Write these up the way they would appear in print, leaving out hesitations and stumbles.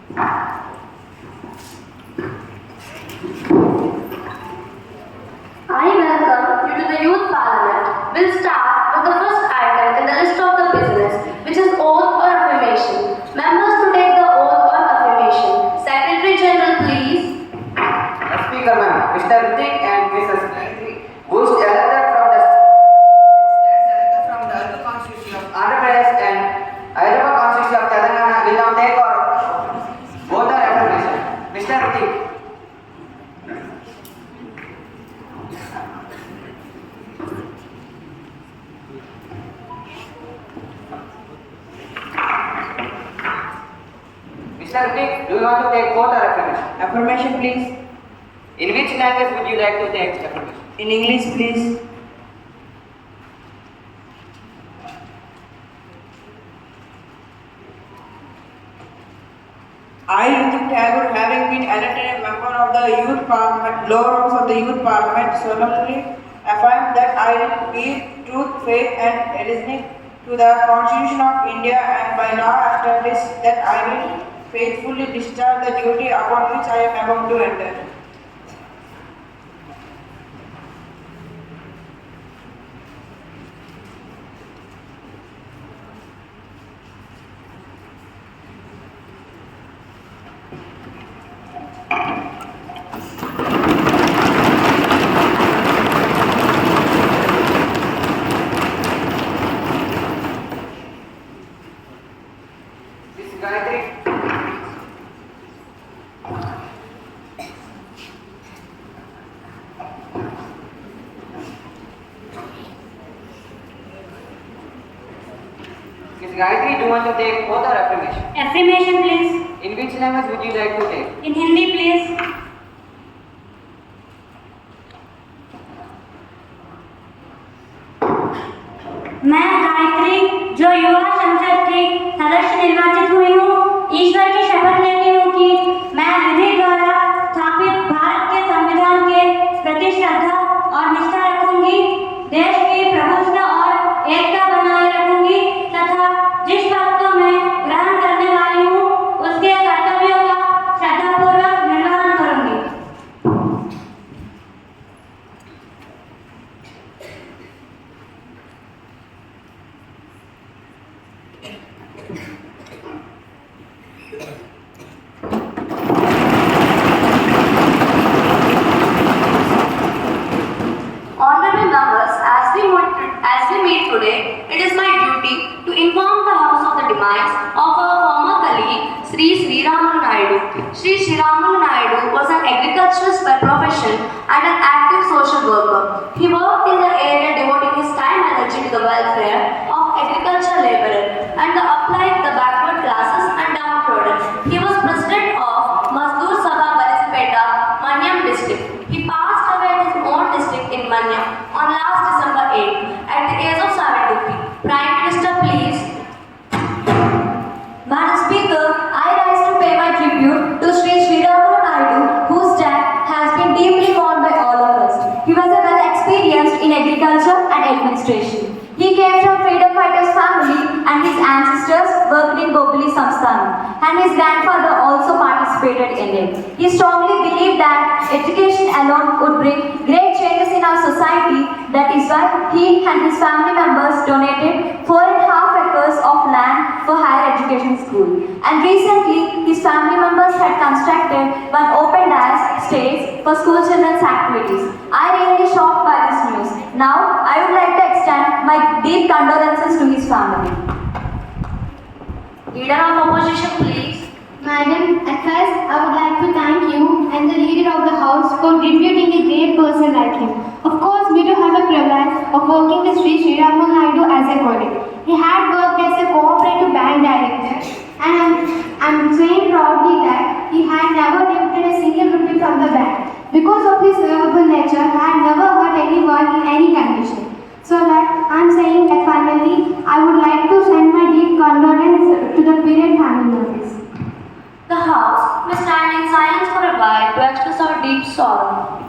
I welcome you to the Youth Parliament. We'll start with the first item in the list of the business, which is oath or affirmation. Members to take the oath or affirmation. Secretary General, please. Speaker ma'am, Mr. Ritik and Mrs. Gayatri, who is elected from the Ardu constituency of Andhra Pradesh and Hyderabad constituency of Telangana will now take our both are affirmation. Mr. Ritik. Mr. Ritik, do you want to take both or affirmation? Affirmation, please. In which language would you like to take affirmation? In English, please. I, Ritik Tagore, having been elected a member of the Youth Parliament, lower house of the Youth Parliament, solemnly affirm that I will bear truth, faith, and allegiance to the Constitution of India, and by law establish that I will faithfully discharge the duty upon which I am about to enter. Miss Gayatri. Miss Gayatri, do you want to take both or affirmation? Affirmation, please. In which language would you like to take? In Hindi, please. मैं गायत्री जो युवा संसद की सदस्य निर्वाचित हुई हूँ, ईश्वर की शपथ लेती हूँ कि मैं विधि द्वारा स्थापित भारत के संविधान के प्रति श्रद्धा और निष्ठा रखूंगी, देश की प्रभुत्व और एकता बनाए रखूंगी तथा जिस पद को मैं ग्रहण करने वाली हूँ उसके कर्तव्यों का श्रद्धापूर्वक निर्वहन करूंगी। Honorable members, as we meet today, it is my duty to inform the House of the demise of our former colleague, Sri Ramalu Naidu. Sri Ramalu Naidu was an agriculturist by profession and an active social worker. He worked in the area devoting his time and energy to the welfare of agricultural laborers and the uplift the backward classes and downtrodden. He was president of Mazdoor Sabha Balisipeta, Manyam district. He passed away at his own district in Manyam on last December 8 at the age of 73. Prime Minister, please. Madam Speaker, I rise to pay my tribute to Sri Ramalu Naidu, whose death has been deeply mourned by all of us. He was a well experienced in agriculture and administration. He came from freedom fighters family and his ancestors worked in Bobili Samsthan, and his grandfather also participated in it. He strongly believed that education alone would bring great changes in our society. That is why he and his family members donated 4.5 acres of land for higher education school. And recently, his family members had constructed one open dais stage for school children's activities. I really shocked by this news. Now, I would like to extend my deep condolences to his family. Leader of opposition, please. Madam, at first I would like to thank you and the leader of the house for deputing a great person like him. Of course, we do have a privilege of working with Sri Ramalu Naidu as a colleague. He had worked as a cooperative bank director, and I'm saying proudly that he had never debited a single rupee from the bank. Because of his lovable nature, I had never hurt anyone in any condition. So that I'm saying that finally, I would like to send my deep condolence to the parent family members. The House may stand in silence for a while to express our deep sorrow.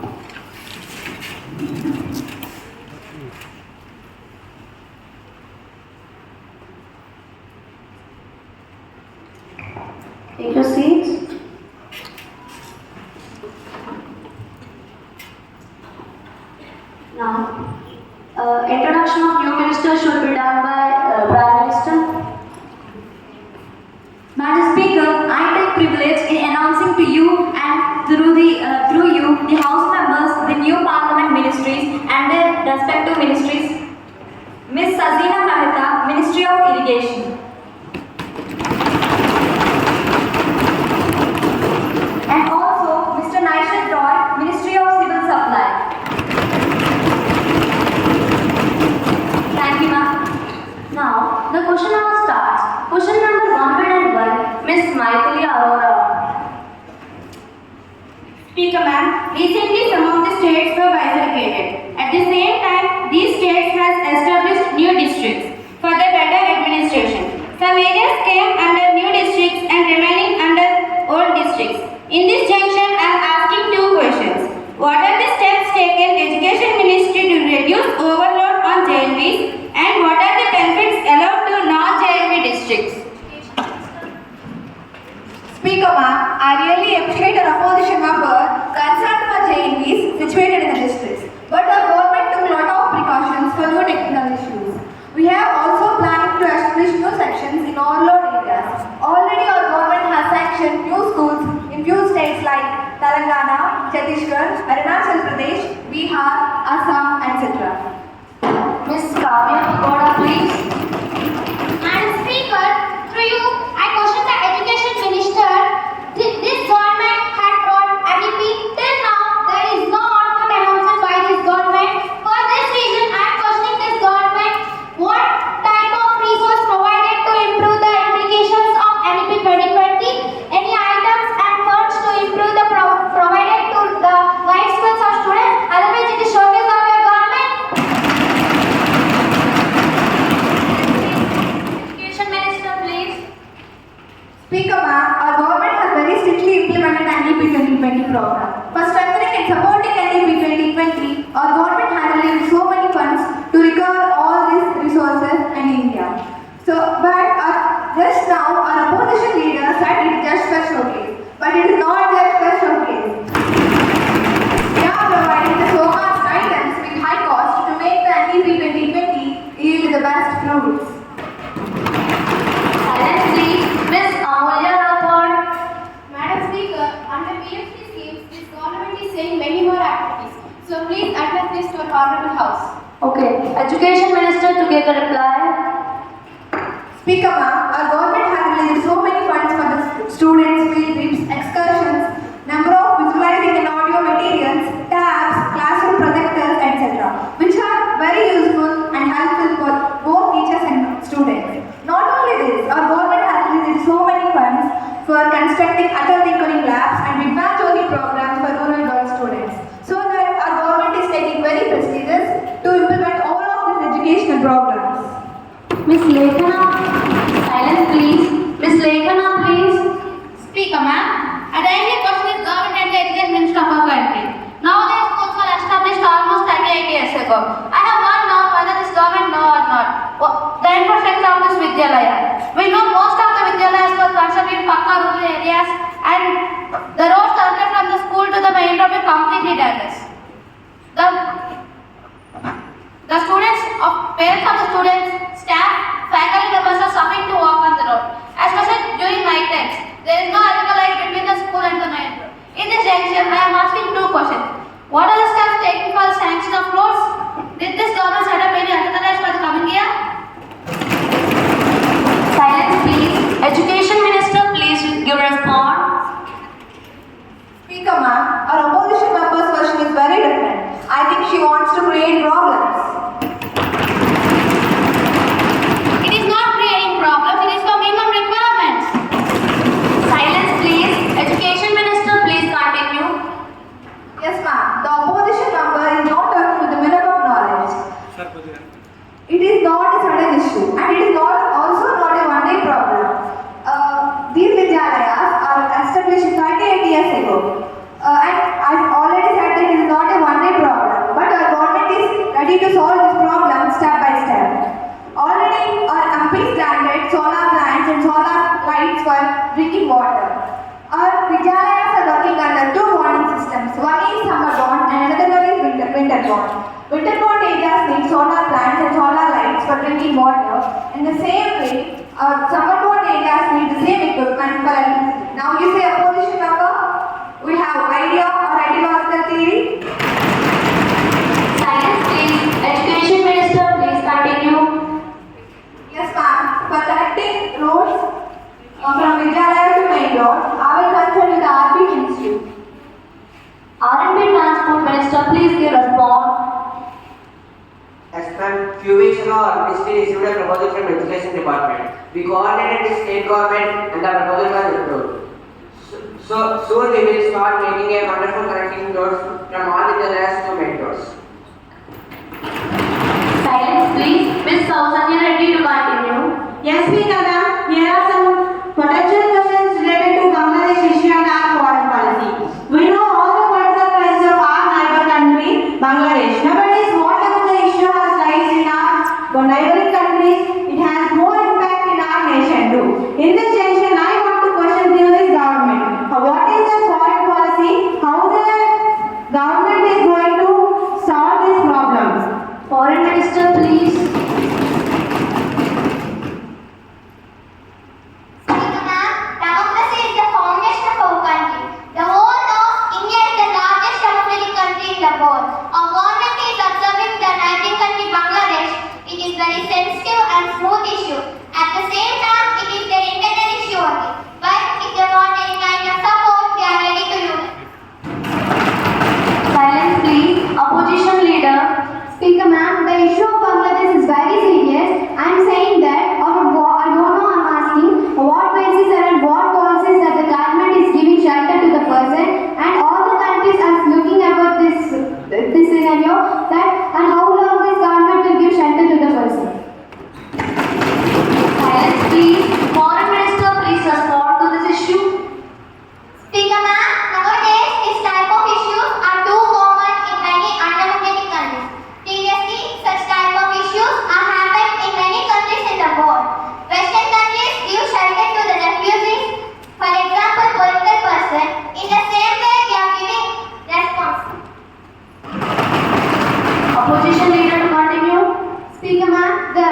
Take your seats. Now, introduction of new minister should be done by Prime Minister. Madam Speaker, I take privilege in announcing to you and through you, the House members, the new Parliament ministries and their respective ministries. Ms. Sazina Mehta, Ministry of Irrigation. And also Mr. Naishad Roy, Ministry of Civil Supply. Thank you, ma'am. Now, the question hour starts. Question number 101, Miss Maithili Arora. Speaker ma'am, recently some of the states were bifurcated. At the same time, these states has established new districts for the better administration. Some areas came under new districts and remaining under old districts. In this junction, I am asking two questions. What are the steps taken Education Ministry to reduce overload on JNVs and what are the benefits allowed to non-JNV districts? Speaker ma'am, I really appreciate our opposition member concerned for JNVs situated in the districts. But our government took a lot of precautions for new technical issues. We have also planned to establish new sections in overload areas. Already our government has sanctioned new schools in few states like Telangana, Chhattisgarh, Arunachal Pradesh, Bihar, Assam, etc. Miss Kavya Pagoda, please. Madam Speaker, through you, I question the Education Minister. This government had brought NEP. Till now, there is no output announcement by this government. For this reason, I am questioning this government. What type of resource provided to improve the implications of NEP 2020? Any items and funds to improve the provided to the life skills of students? Otherwise, it is showcase of your government. Education Minister, please. Speaker ma'am, our government has very strictly implemented NEP 2020 program. For strengthening and supporting NEP 2020, our government has released so many funds to recover all these resources in India. Just now, our opposition leader said it is just for showcase. But it is not just for showcase. We are providing the so-called items with high cost to make the NEP 2020 yield the best fruits. Silence, please. Miss Amulya Rathod. Madam Speaker, under PFC schemes, this government is saying many more activities. So please address this to our Honorable House. Okay. Education Minister to give the reply. Speaker ma'am, our government has released so many funds for the students, field trips, excursions, number of visualizing and audio materials, tabs, classroom projectors, etc., which are very useful and helpful for both teachers and students. Not only this, our government has released so many funds for constructing Atal Tinkering labs and Vignan Jyoti programs for rural girl students. So that our government is taking very prestigious to implement all of these educational programs. Miss Lekhana. Silence, please. Miss Lekhana, please. Speaker ma'am, I directly question this government and the Education Minister of our country. Nowadays, schools were established almost 38 years ago. I have one doubt whether this government know or not. The infrastructure of this Vidyalaya. We know most of the Vidyalayas were constructed in Pakka rural areas and the roads connected from the school to the main road were completely damaged. The students, parents of the students, staff, faculty members are suffering to walk on the road, especially during night times. There is no electrical light between the school and the main road. In this junction, I am asking two questions. What are the steps taken for the sanction of roads? Did this government set up any undertakings for the coming year? Silence, please. Education Minister, please give response. Speaker ma'am, our opposition member's question is very different. I think she wants to create problems. It is not creating problems, it is for minimum requirements. Silence, please. Education Minister, please continue. Yes ma'am, the opposition member is not talking with the minimum knowledge. It is not a drinking water. Our Vidyalayas are working under two bonding systems. One is summer bond and another one is winter bond. Winter bond areas need solar plants and solar lights for drinking water. In the same way, our summer bond areas need the same equipment for electricity. Now you say opposition number. We have idea or ideological theory. Silence, please. Education Minister, please continue. Yes, ma'am. For connecting roads from Vidyalaya to main road, I will consult with the RP Institute. R&B Transport Minister, please give response. As per few weeks ago, our ministry received a proposal from Education Department. We coordinated with state government and the proposal was approved. So soon we will start making a wonderful connecting roads from all the areas to main roads. Silence, please. Ms. Sausanya Reddy to continue. Yes, Speaker ma'am. Here are some potential questions related to Bangladesh issue and our foreign policy. We know all the political crisis of our neighbor country, Bangladesh. Nowadays, whatever the issue has rise in our neighboring countries, it has more impact in our nation too. In this junction, I want to question to this government. What is the foreign policy? How the government is going to solve these problems? Foreign Minister, please. Speaker ma'am, democracy is the foundation of our country. The world knows India is the largest democratic country in the world. Our government is observing the neighboring country Bangladesh. It is very sensitive and smooth issue. At the same time, it is their internal issue only. But if they want any kind of support, they are ready to use it. Silence, please. Opposition Leader. Speaker ma'am, the issue of Bangladesh is very serious. I am saying that, or I don't know, I am asking, what basis and what policies that the government is giving shelter to the person, and all the countries are looking about this scenario, that and how long this government will give shelter to the person. Silence, please. Foreign Minister, please respond to this issue. Speaker ma'am, nowadays this type of issues are too common in many undemocratic countries. Previously, such type of issues are happened in many countries in the world. Western countries give shelter to the refugees, for example, political person. In the same way, we are giving response. Opposition Leader to continue. Speaker ma'am, the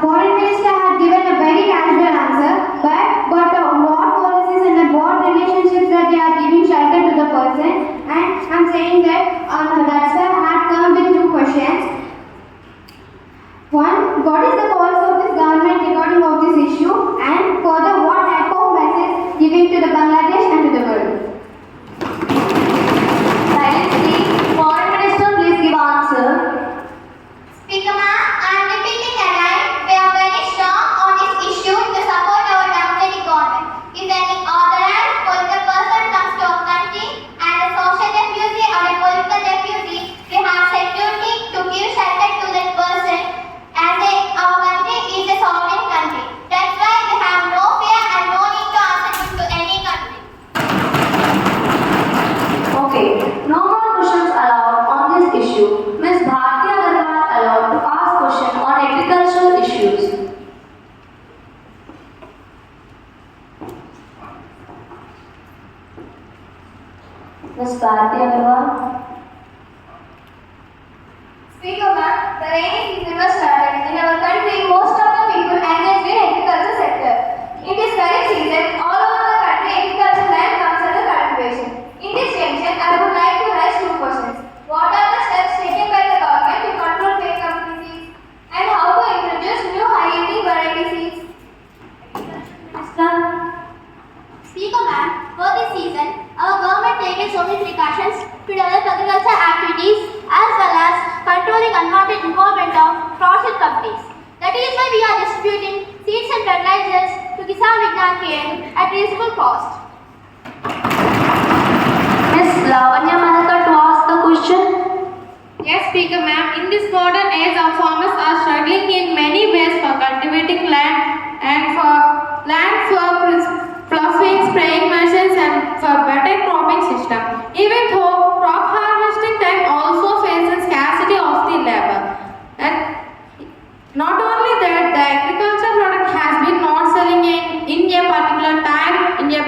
foreign minister had given a very casual answer, but what policies and what relationships that they are giving shelter to the person, and I'm saying that that's why I had come with two questions. One, what is the policy of this government regarding of this issue, and further, what type of message giving to the Bangladesh and to the world? Silence, please. Foreign Minister, please give answer. Speaker ma'am, I am repeating again, we are very strong on this issue to support our democratic government. If any authorized political person comes to our country and a social refugee or a political refugee, we have security to give shelter to that person as our country is a sovereign country. That's why we have no fear and no need to answer to any country. Okay. No more questions allowed on this issue. Ms. Bharti Agarwal allowed to ask question on agricultural issues. Ms. Bharti Agarwal. Speaker ma'am, the rainy season was started. In our country, most of the people engage in agriculture sector. In this very season, all over the country, agriculture land comes under cultivation. In this junction, I would like to raise two questions. What are the steps taken by the government to control fake company seeds? And how to introduce new high-yielding variety seeds? Minister. Speaker ma'am, for this season, our government taken so many precautions to develop agriculture activities as well as controlling unwanted involvement of fraudulent companies. That is why we are distributing seeds and fertilizers to Kisan Vignan Kendra at reasonable cost. Ms. Lavanya Mahata to ask the question. Yes, Speaker ma'am. In this modern age, our farmers are struggling in many ways for cultivating land and for fluffing, spraying machines and for better cropping system. Even though crop harvesting time also faces scarcity of the labor. And not only that, the agriculture product has been not selling in a particular time, in a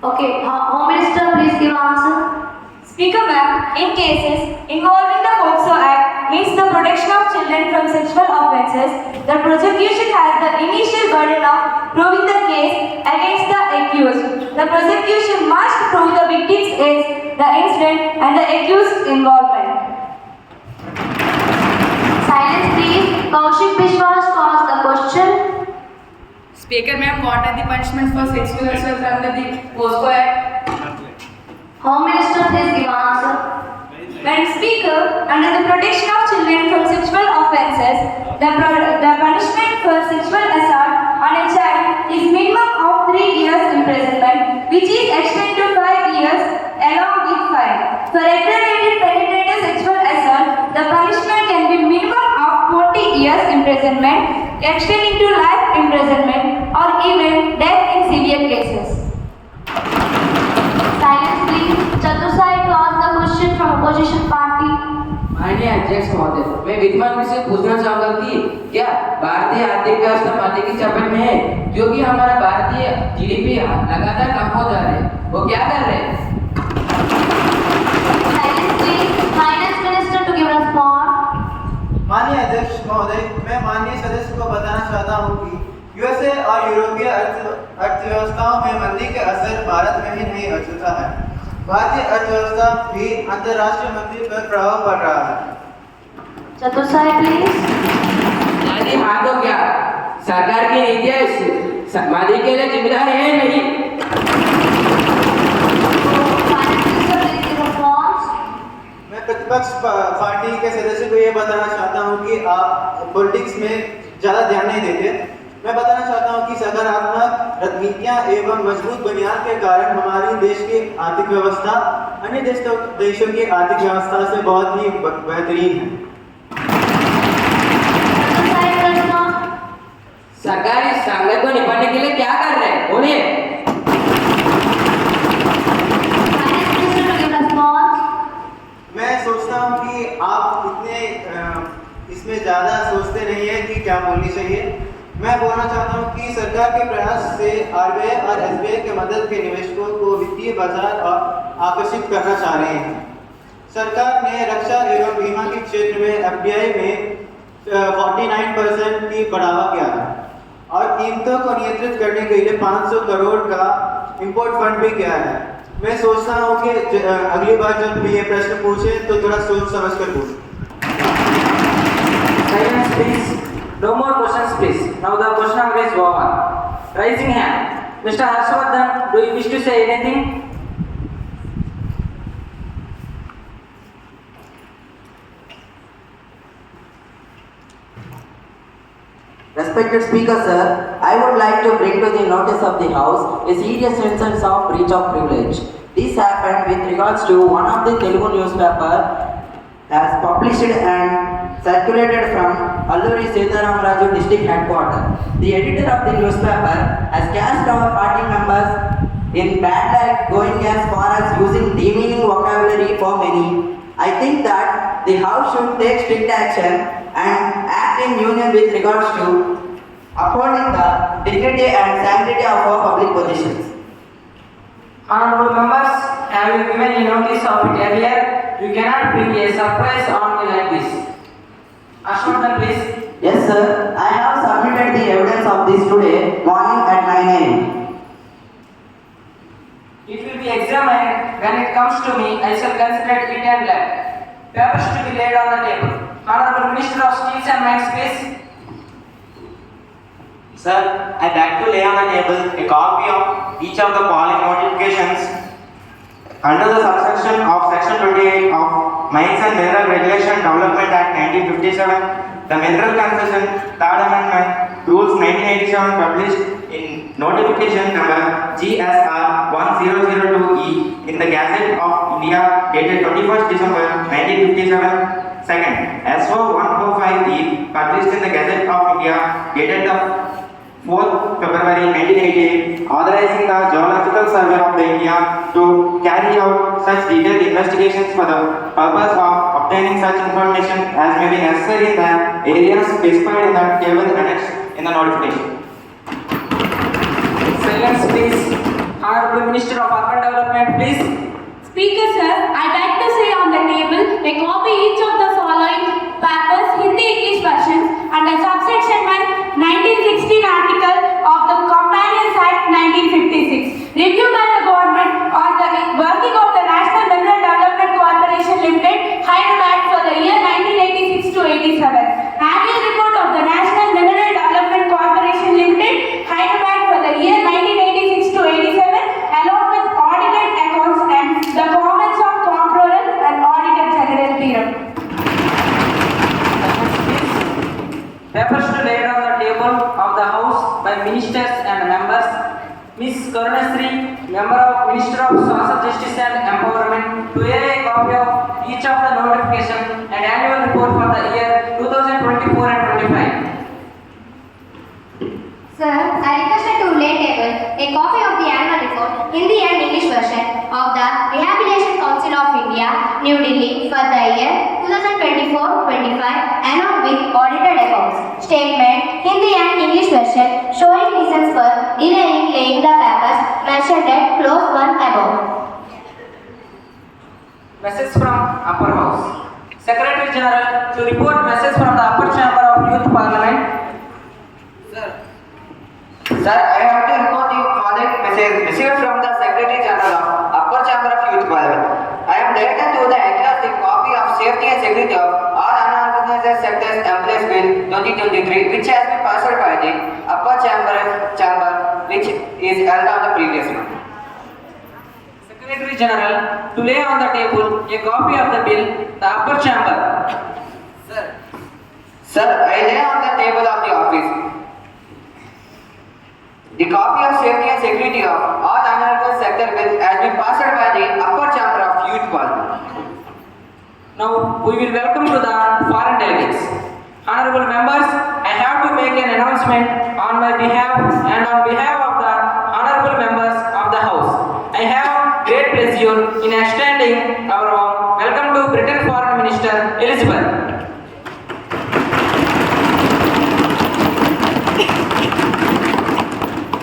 Okay, Home Minister, please give answer. Speaker ma'am, in cases involving the POCSO Act means the protection of children from sexual offences, the prosecution has the initial burden of proving the case against the accused. The prosecution must prove the victim's age, the incident and the accused's involvement. Silence please. Kaushik Bishwas to ask the question. Speaker ma'am, what are the punishments for sexual assault under the POSCO Act? Home Minister, please give answer. Madam Speaker, under the protection of children from sexual offences, the punishment for sexual assault on a child is minimum of 3 years imprisonment, which is extended to 5 years along with fine. For aggravated premeditated sexual assault, the punishment can be minimum of 40 years imprisonment, extending to life imprisonment or even death in severe cases. Silence please. Chatusai to ask the question from opposition party. माननीय अध्यक्ष महोदय, मैं विद्वान से पूछना चाहूंगा कि क्या भारतीय आर्थिक व्यवस्था माते की चपेट में है, क्योंकि हमारा भारतीय जीडीपी लगातार कम हो जा रहा है, वो क्या कर रहे हैं? Silence please. Finance Minister to give response. माननीय अध्यक्ष महोदय, मैं माननीय सदस्य को बताना चाहता हूं कि यूएसए और यूरोपीय अर्थव्यवस्थाओं में मंदी के असर भारत में ही नहीं अछूता है। भारतीय अर्थव्यवस्था भी अंतर्राष्ट्रीय मंदी पर प्रभाव पड़ रहा है। Chatusai please. यानी हाँ तो क्या सरकार की नीतियाँ इस मादी के लिए जिम्मेदार है या नहीं? Finance Minister, please give response. मैं प्रतिपक्ष पार्टी के सदस्य को ये बताना चाहता हूं कि आप पॉलिटिक्स में ज़्यादा ध्यान नहीं देते। मैं बताना चाहता हूं कि सकारात्मक रणनीतियां एवं मजबूत बुनियाद के कारण हमारी देश की आर्थिक व्यवस्था अन्य देशों की आर्थिक व्यवस्था से बहुत ही बेहतरीन है। Chatusai response. सरकार इस संकट को निपटने के लिए क्या कर रहे हैं? बोलिए। Finance Minister to give response. मैं सोचता हूं कि आप इतने इसमें ज़्यादा सोचते नहीं हैं कि क्या बोलनी चाहिए। मैं बोलना चाहता हूं कि सरकार के प्रयास से आरबीआई और एसबीआई के मदद के निवेशकों को वित्तीय बाजार और आकर्षित करना चाह रहे हैं। सरकार ने रक्षा एवं बीमा के क्षेत्र में एफडीआई में 49% की बढ़ावा किया है और कीमतों को नियंत्रित करने के लिए 500 करोड़ का इंपोर्ट फंड भी किया है। मैं सोचता हूं कि अगली बार जब ये प्रश्न पूछे तो थोड़ा सोच समझ कर पूछें। Silence please. No more questions please. Now the question hour is over. Raising hand. Mr. Harshvardhan, do you wish to say anything? Respected Speaker Sir, I would like to bring to the notice of the House a serious instance of breach of privilege. This happened with regards to one of the Telugu newspaper as published and circulated from Alluri Sitaramraju district headquarters. The editor of the newspaper has cast our party members in bad light, going as far as using demeaning vocabulary for many. I think that the House should take strict action and act in union with regards to upholding the dignity and sanctity of our public positions. Honorable members, having given you notice of it earlier, you cannot bring a surprise on me like this. Ashwardhan, please. Yes sir, I have submitted the evidence of this today morning at 9 a.m. It will be examined. When it comes to me, I shall consider it and learn. Papers to be laid on the table. Honorable Minister of Steels and Mines, please. Sir, I beg to lay on the table a copy of each of the following notifications. Under the subsection of Section 28 of Mines and Mineral Regulation Development Act 1957, the Mineral Concession Third Amendment Rules 1987 published in notification number GSR 1002E in the Gazette of India dated 21st December 1957. Second, SO 145E published in the Gazette of India dated the 4th February 1988, authorizing the Geological Survey of the India to carry out such detailed investigations for the purpose of obtaining such information as may be necessary in the areas specified in the table annexed in the notification. Silence, please. Honorable Minister of Development, please. Speaker sir, I'd like to say on the table a copy each of the following papers, Hindi English versions and a subsection 1, 1916 article of the Companions Act 1956. Review by the government on the working of the National Mineral Development Corporation Limited, Hyderabad for the year 1986 to 87. Annual report of the National Mineral Development Corporation Limited, Hyderabad for the year 1986 to 87, along with audited accounts and the comments of Comptroller and Auditor General Bureau. Papers to laid on the table of the House by ministers and members. Ms. Karunasri, Member of Minister of Social Justice and Empowerment, to lay a copy of each of the notification and annual report for the year 2024 and 25. Sir, I requested to lay table a copy of the annual report, Hindi and English version of the Rehabilitation Council of India, New Delhi for the year 2024-25 along with audited accounts, statement, Hindi and English version showing reasons for delaying laying the papers mentioned at clause 1 above. Message from Upper House. Secretary General to report message from the Upper Chamber of Youth Parliament. Sir, I have to report the following message received from the Secretary General of Upper Chamber of Youth Parliament. I am directed to the enclosed copy of Safety and Security of All Unorganized Sectors Employees Bill 2023, which has been passed by the Upper Chamber, which is held on the previous month. Secretary General to lay on the table a copy of the bill, the Upper Chamber. Sir, I lay on the table of the office the copy of Safety and Security of All Unorganized Sector Bill has been passed by the Upper Chamber of Youth Parliament. Now we will welcome to the foreign delegates. Honorable members, I have to make an announcement on my behalf and on behalf of the honorable members of the House. I have great pleasure in extending our warm welcome to Britain Foreign Minister Elizabeth.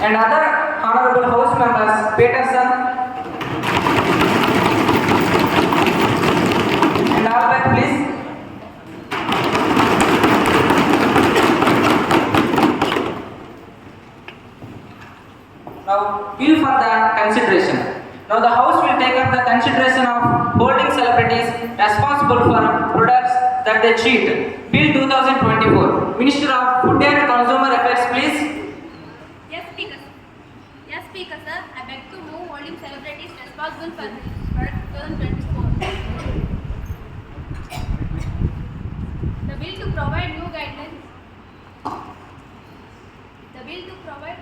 And other honorable House members, Peterson and Albert, please. Now, bill for the consideration. Now, the House will take up the consideration of holding celebrities responsible for products that they cheat. Bill 2024. Minister of Food and Consumer Affairs, please. Yes, Speaker, sir. I beg to move holding celebrities responsible for product 2024. The bill to provide new guidelines. The bill to provide.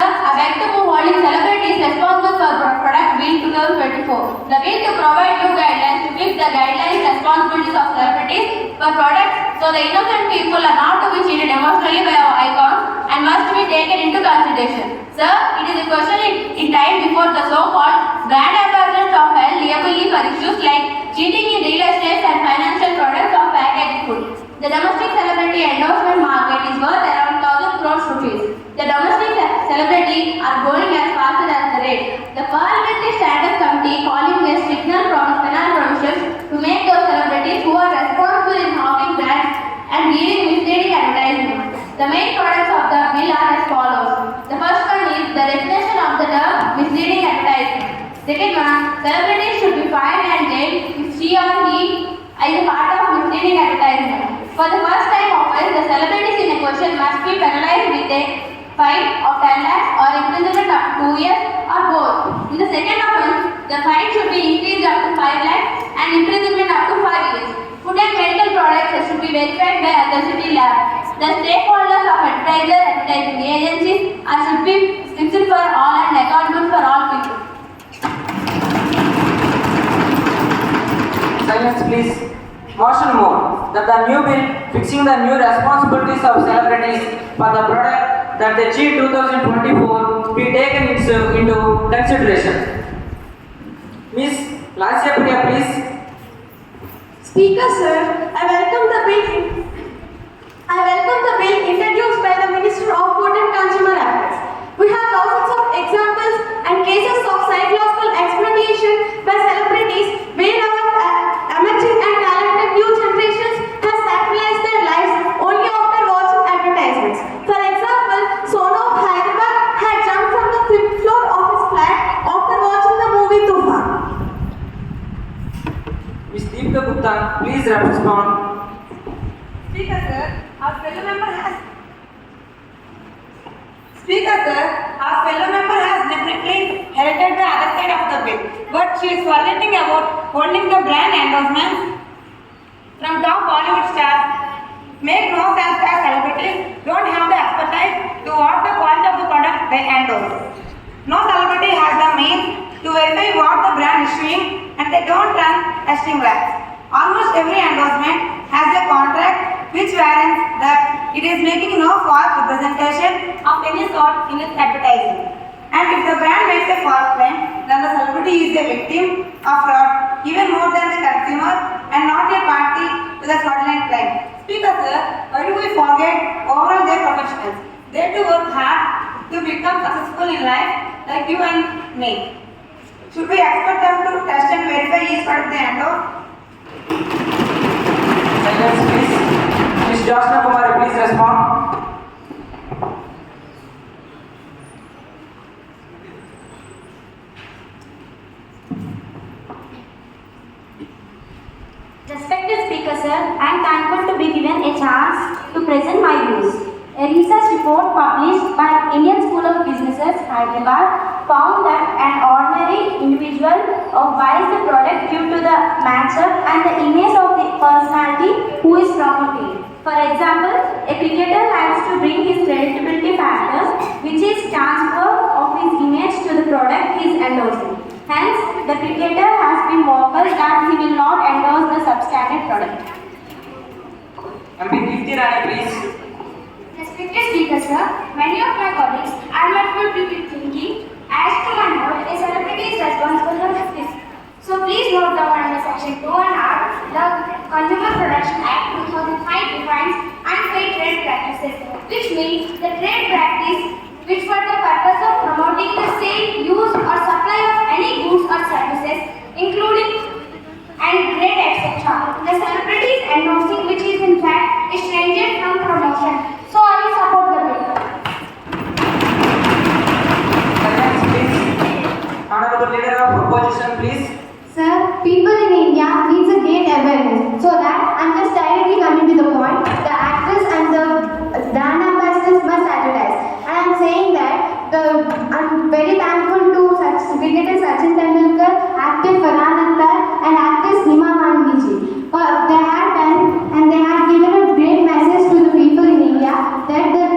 I beg to move holding celebrities responsible for product bill 2024. The bill to provide new guidelines to fix the guidelines responsibilities of celebrities for products so the innocent people are not to be cheated emotionally by our icons and must be taken into consideration. Sir, it is a question in time before the so-called brand ambassadors of health liability for issues like cheating in real estate and financial products of packaged food. The domestic celebrity endorsement market is worth around 1,000 crores rupees. The domestic celebrity are growing as fast as the rate. The Parliamentary Standards Committee calling a stricter penal provisions to make those celebrities who are responsible in hawking brands and giving misleading advertisements. The main products of the bill are as follows. The first one is the definition of the term misleading advertisement. Second one, celebrities should be fined and jailed if she or he is a part of misleading advertisement. For the first time offense, the celebrities in a question must be penalized with a fine of 10 lakhs or imprisonment up to 2 years or both. In the second offense, the fine should be increased up to 5 lakhs and imprisonment up to 5 years. Food and medical products should be verified by Audacity Lab. The stakeholders of advertising agencies should be fixed for all and accountable for all people. Silence, please. Motion mode that the new bill fixing the new responsibilities of celebrities for the product that they cheat 2024 be taken into consideration. Miss Lasya Priya, please. Speaker sir, I welcome the bill introduced by the Minister of Food and Consumer Affairs. We have thousands of examples and please respond. Speaker sir, our fellow member has Speaker sir, our fellow member has definitely inherited the other side of the bill, but she is forgetting about holding the brand endorsements from top Bollywood stars. Make no sense as celebrities don't have the expertise to watch the quality of the product they endorse. No celebrity has the means to verify what the brand is doing, and they don't run testing labs. Almost every endorsement has a contract which warrants that it is making no false representation of any sort in its advertising. And if the brand makes a false claim, then the celebrity is a victim of fraud even more than the consumer and not a party to the fraudulent claim. Speaker sir, why do we forget overall their professionals? They too work hard to become successful in life like you and me. Should we expect them to test and verify each product they endorse? Silence, please. Ms. Jyotsna Kumari, please respond. Respected Speaker Sir, I am thankful to be given a chance to present my views. A research report published by Indian School of Businesses, Hyderabad, found that an ordinary individual buys the product due to the matchup and the image of the personality who is promoting. For example, a cricketer likes to bring his credibility factor, which is transfer of his image to the product he is endorsing. Hence, the cricketer has been vocal that he will not endorse the substandard product. MP Deepthi Rani, please. Respected Speaker Sir, many of my colleagues are not good with thinking. As to my note, a celebrity is responsible for justice. So please note down under Section 2 and R, the Consumer Protection Act 2005 defines unfair trade practices, which means the trade practice which for the purpose of promoting the sale, use or supply of any goods or services, including and grade etc. The celebrity is endorsing which is in fact exchanged from promotion. So I will support the bill. Silence, please. Honorable Leader of Opposition, please. Sir, people in India needs a great awareness. So that I'm just directly coming to the point. The actors and the brand ambassadors must advertise. And I'm saying that I'm very thankful to such cricketer Sachin Tendulkar, actor Farhan Akhtar, and actress Hima Malini. They had done and they had given a great message to the people in India that the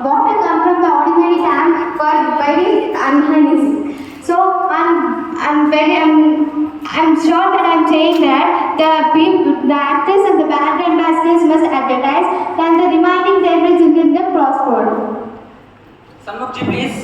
water comes from the ordinary tank for very unhygienic. So I'm sure that I'm saying that the actors and the brand ambassadors must advertise, then the remaining generations will get prospered. Samukji, please.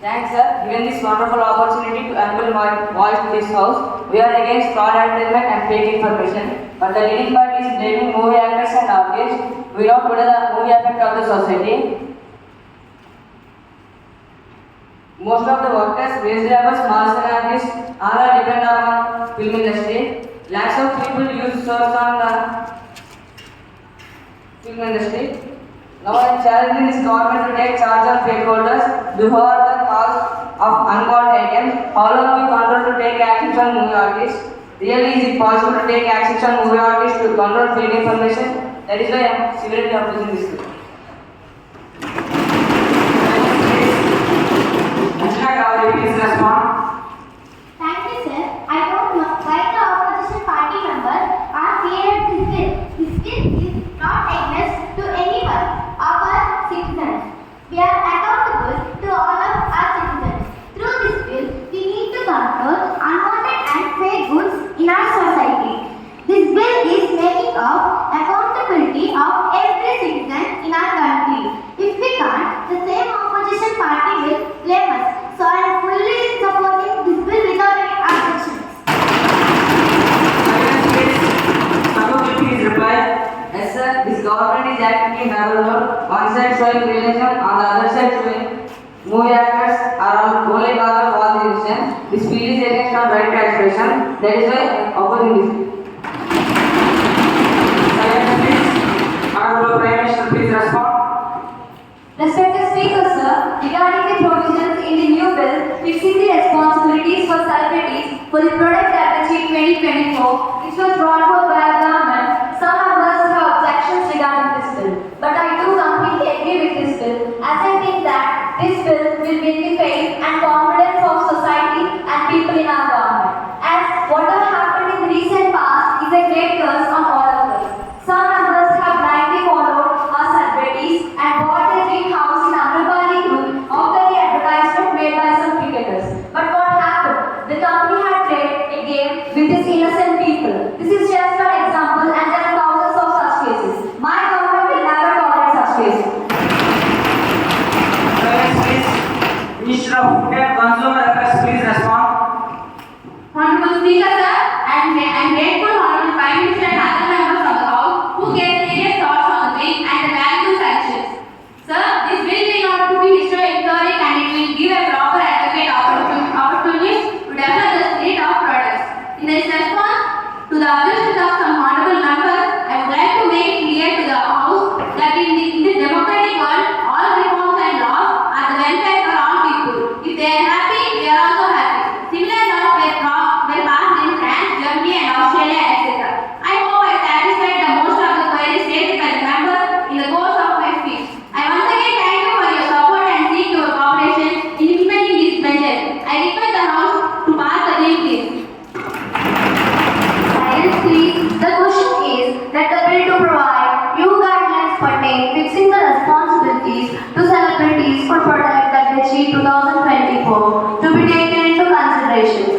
Thanks, sir. Given this wonderful opportunity to ample my voice to this house, we are against fraud advertisement and fake information. But the leading party is blaming movie actors and artists. We know today the movie effect of the society. Most of the workers, wage laborers, small artists, all are dependent on film industry. Lakhs of people use source on the film industry. Now I am challenging this government to take charge of stakeholders who are the cause of unwanted items. How long we control to take actions on movie artists? Really, is it possible to take actions on movie artists to control fake information? That is why I am severely opposing this bill. Please respond. Thank you, sir. I don't know why the opposition party members are feared this bill. This bill is not against to anyone of our citizens. We are accountable to all of our citizens. Through this bill, we need to control unwanted and fake goods in our society. This bill is making of accountability of every citizen in our country. If we can't, the same opposition party will blame us. So I am fully supporting this bill without any objections. Samukji, please reply. Yes, sir. This government is acting in double mode. One side showing religion, on the other side showing movie actors are all only cause of all the religion. This bill is against our right to expression. That is why I am opposing this bill. Silence, please. Honorable Prime Minister, please respond. Respected Speaker, sir, regarding the provisions in the new bill fixing the responsibilities for celebrities for the product that achieved 2024, which was brought forth by the government, some members have objections regarding this bill. But I do completely agree with this bill, as I think that this bill will win the faith and confidence of society and people in our government. As what has happened in the recent past is a great curse on all of us. Some members have blindly followed our celebrities and bought a dream house in Amrapali Group after the advertisement made by some cricketers. But what happened? The company had played a game with these innocent people. This is just one example, and there are thousands of such cases. My government will never tolerate such cases. Minister of Food and Consumer Affairs, please respond. Honorable Speaker, sir, I'm grateful Honorable Prime Minister and other members of the House who gave serious thoughts on the bill and the valuable suggestions. Sir, this bill will not to be historic and it will give a proper advocate opportunities to develop the spirit of products. In this response to the objections of some honorable members, I would like to make it clear to the House that in this democratic world, all reforms and laws are the welfare for all people. If they are happy, we are also happy. Similar laws were passed in France, Germany and Australia, etc. I hope I satisfied the most of the queries stated by the members in the course of my speech. I once again thank you for your support and seek your cooperation in implementing these measures. I request the House to pass the bill, please. Silence, please. The question is that the bill to provide new guidelines pertain fixing the responsibilities to celebrities for product that they achieved 2024 to be taken into consideration.